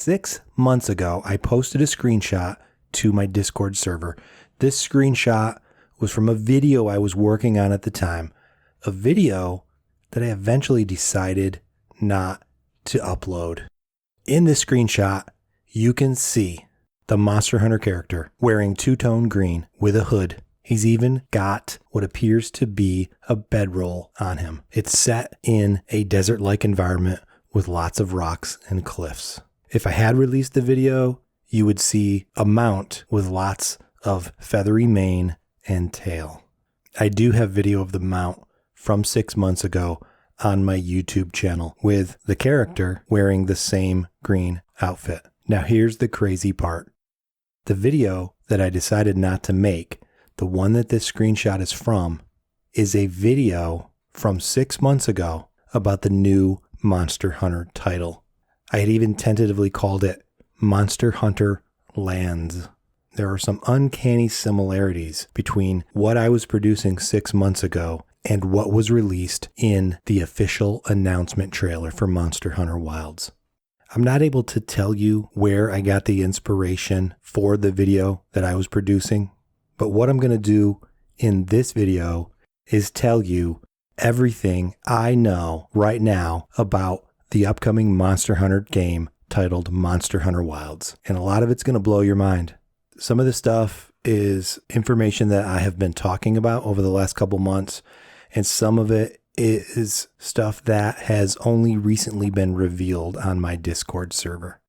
6 months ago, I posted a screenshot to my Discord server. This screenshot was from a video I was working on at the time, a video that I eventually decided not to upload. In this screenshot, you can see the Monster Hunter character wearing two-tone green with a hood. He's even got what appears to be a bedroll on him. It's set in a desert-like environment with lots of rocks and cliffs. If I had released the video, you would see a mount with lots of feathery mane and tail. I do have video of the mount from 6 months ago on my YouTube channel with the character wearing the same green outfit. Now here's the crazy part. The video that I decided not to make, the one that this screenshot is from, is a video from 6 months ago about the new Monster Hunter title. I had even tentatively called it Monster Hunter Lands. There are some uncanny similarities between what I was producing 6 months ago and what was released in the official announcement trailer for Monster Hunter Wilds. I'm not able to tell you where I got the inspiration for the video that I was producing, but what I'm going to do in this video is tell you everything I know right now about the upcoming Monster Hunter game titled Monster Hunter Wilds. And a lot of it's going to blow your mind. Some of the stuff is information that I have been talking about over the last couple months, and some of it is stuff that has only recently been revealed on my Discord server.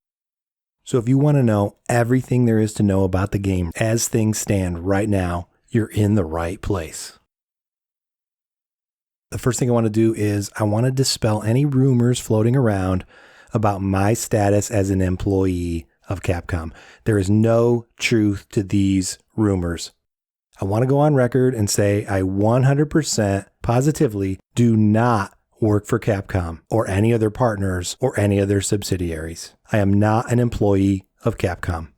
So if you want to know everything there is to know about the game as things stand right now, you're in the right place. The first thing I want to do is I want to dispel any rumors floating around about my status as an employee of Capcom. There is no truth to these rumors. I want to go on record and say I 100% positively do not work for Capcom or any other partners or any other subsidiaries. I am not an employee of Capcom.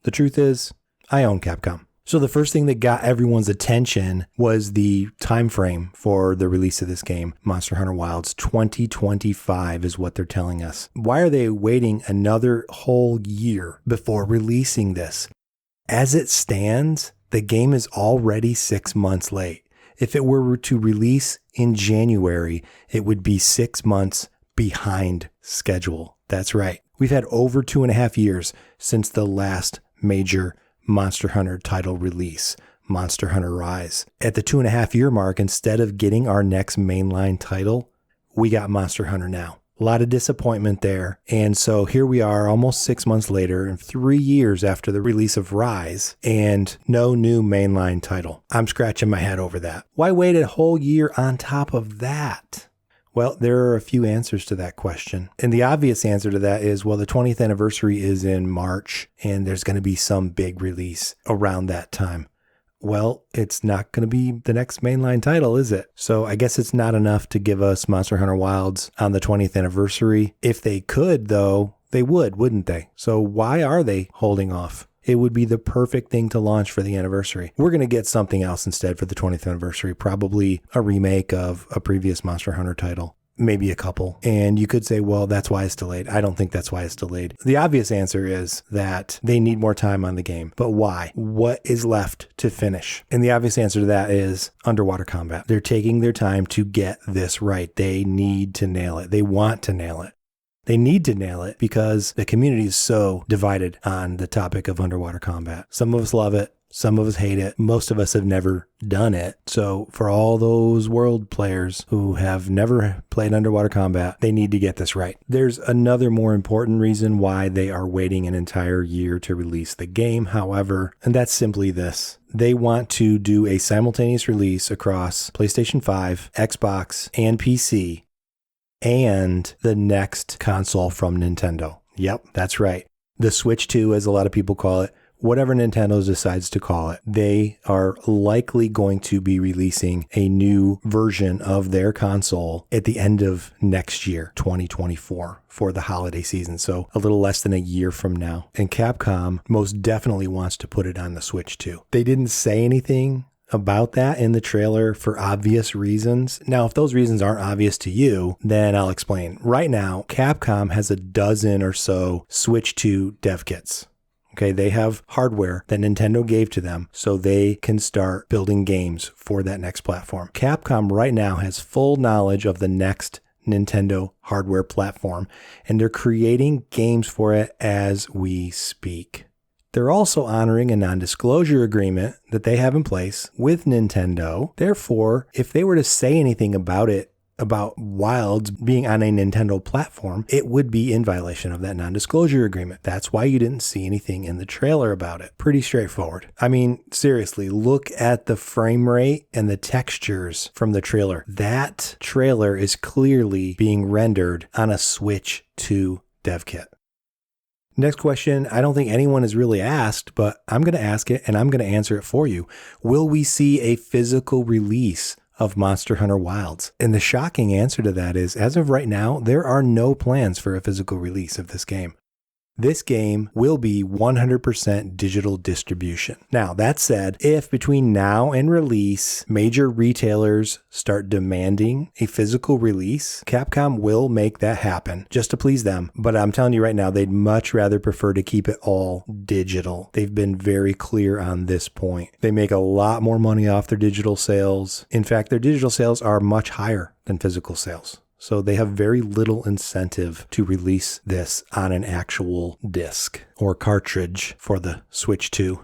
The truth is, I own Capcom. So the first thing that got everyone's attention was the time frame for the release of this game. Monster Hunter Wilds 2025 is what they're telling us. Why are they waiting another whole year before releasing this? As it stands, the game is already 6 months late. If it were to release in January, it would be 6 months behind schedule. That's right. We've had over 2.5 years since the last major Monster Hunter title release, Monster Hunter Rise. At the 2.5 year mark, instead of getting our next mainline title, we got Monster Hunter now. A lot of disappointment there. And so here we are almost 6 months later and 3 years after the release of Rise and no new mainline title. I'm scratching my head over that. Why wait a whole year on top of that? Well, there are a few answers to that question. And the obvious answer to that is, well, the 20th anniversary is in March and there's going to be some big release around that time. Well, it's not going to be the next mainline title, is it? So I guess it's not enough to give us Monster Hunter Wilds on the 20th anniversary. If they could, though, they would, wouldn't they? So why are they holding off? It would be the perfect thing to launch for the anniversary. We're going to get something else instead for the 20th anniversary, probably a remake of a previous Monster Hunter title. Maybe a couple. And you could say, well, that's why it's delayed. I don't think that's why it's delayed. The obvious answer is that they need more time on the game. But why? What is left to finish? And the obvious answer to that is underwater combat. They're taking their time to get this right. They need to nail it. They want to nail it. They need to nail it because the community is so divided on the topic of underwater combat. Some of us love it. Some of us hate it. Most of us have never done it. So for all those world players who have never played underwater combat, they need to get this right. There's another more important reason why they are waiting an entire year to release the game, however, and that's simply this. They want to do a simultaneous release across PlayStation 5, Xbox, and PC, and the next console from Nintendo. Yep, that's right. The Switch 2, as a lot of people call it. Whatever Nintendo decides to call it, they are likely going to be releasing a new version of their console at the end of next year, 2024, for the holiday season. So a little less than a year from now. And Capcom most definitely wants to put it on the Switch too. They didn't say anything about that in the trailer for obvious reasons. Now, if those reasons aren't obvious to you, then I'll explain. Right now, Capcom has a dozen or so Switch 2 dev kits. Okay, they have hardware that Nintendo gave to them so they can start building games for that next platform. Capcom right now has full knowledge of the next Nintendo hardware platform, and they're creating games for it as we speak. They're also honoring a non-disclosure agreement that they have in place with Nintendo. Therefore, if they were to say anything about Wilds being on a Nintendo platform, it would be in violation of that non-disclosure agreement. That's why you didn't see anything in the trailer about it. Pretty straightforward. I mean, seriously, look at the frame rate and the textures from the trailer. That trailer is clearly being rendered on a Switch 2 dev kit. Next question, I don't think anyone has really asked, but I'm going to ask it and I'm going to answer it for you. Will we see a physical release of Monster Hunter Wilds? And the shocking answer to that is, as of right now, there are no plans for a physical release of this game. This game will be 100% digital distribution. Now, that said, if between now and release, major retailers start demanding a physical release, Capcom will make that happen just to please them. But I'm telling you right now, they'd much rather prefer to keep it all digital. They've been very clear on this point. They make a lot more money off their digital sales. In fact, their digital sales are much higher than physical sales. So they have very little incentive to release this on an actual disc or cartridge for the Switch 2.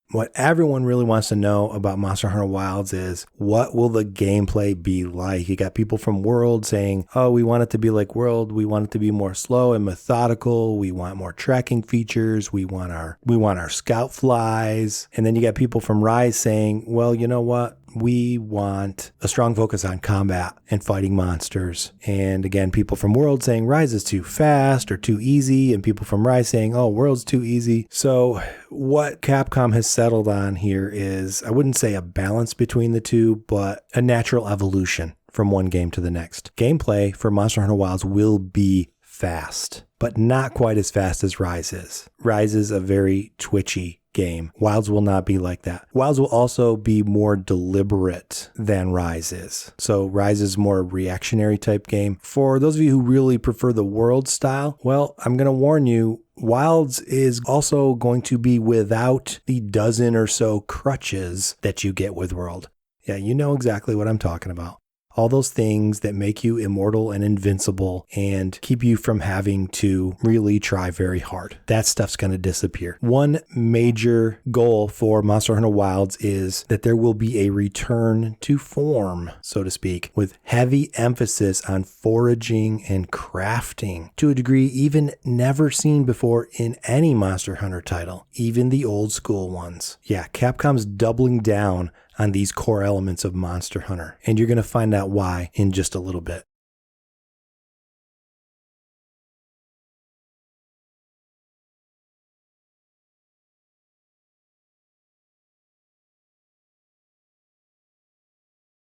What everyone really wants to know about Monster Hunter Wilds is, what will the gameplay be like? You got people from World saying, oh, we want it to be like World. We want it to be more slow and methodical. We want more tracking features. We want our scout flies. And then you got people from Rise saying, well, you know what? We want a strong focus on combat and fighting monsters. And again, people from World saying Rise is too fast or too easy, and people from Rise saying, oh, World's too easy. So what Capcom has settled on here is, I wouldn't say a balance between the two, but a natural evolution from one game to the next. Gameplay for Monster Hunter Wilds will be fast, but not quite as fast as Rise is. Rise is a very twitchy game. Wilds will not be like that. Wilds will also be more deliberate than Rise is. So Rise is more a reactionary type game. For those of you who really prefer the World style, well, I'm going to warn you, Wilds is also going to be without the dozen or so crutches that you get with World. Yeah, you know exactly what I'm talking about. All those things that make you immortal and invincible and keep you from having to really try very hard. That stuff's going to disappear. One major goal for Monster Hunter Wilds is that there will be a return to form, so to speak, with heavy emphasis on foraging and crafting to a degree even never seen before in any Monster Hunter title, even the old school ones. Yeah, Capcom's doubling down on these core elements of Monster Hunter, and you're going to find out why in just a little bit.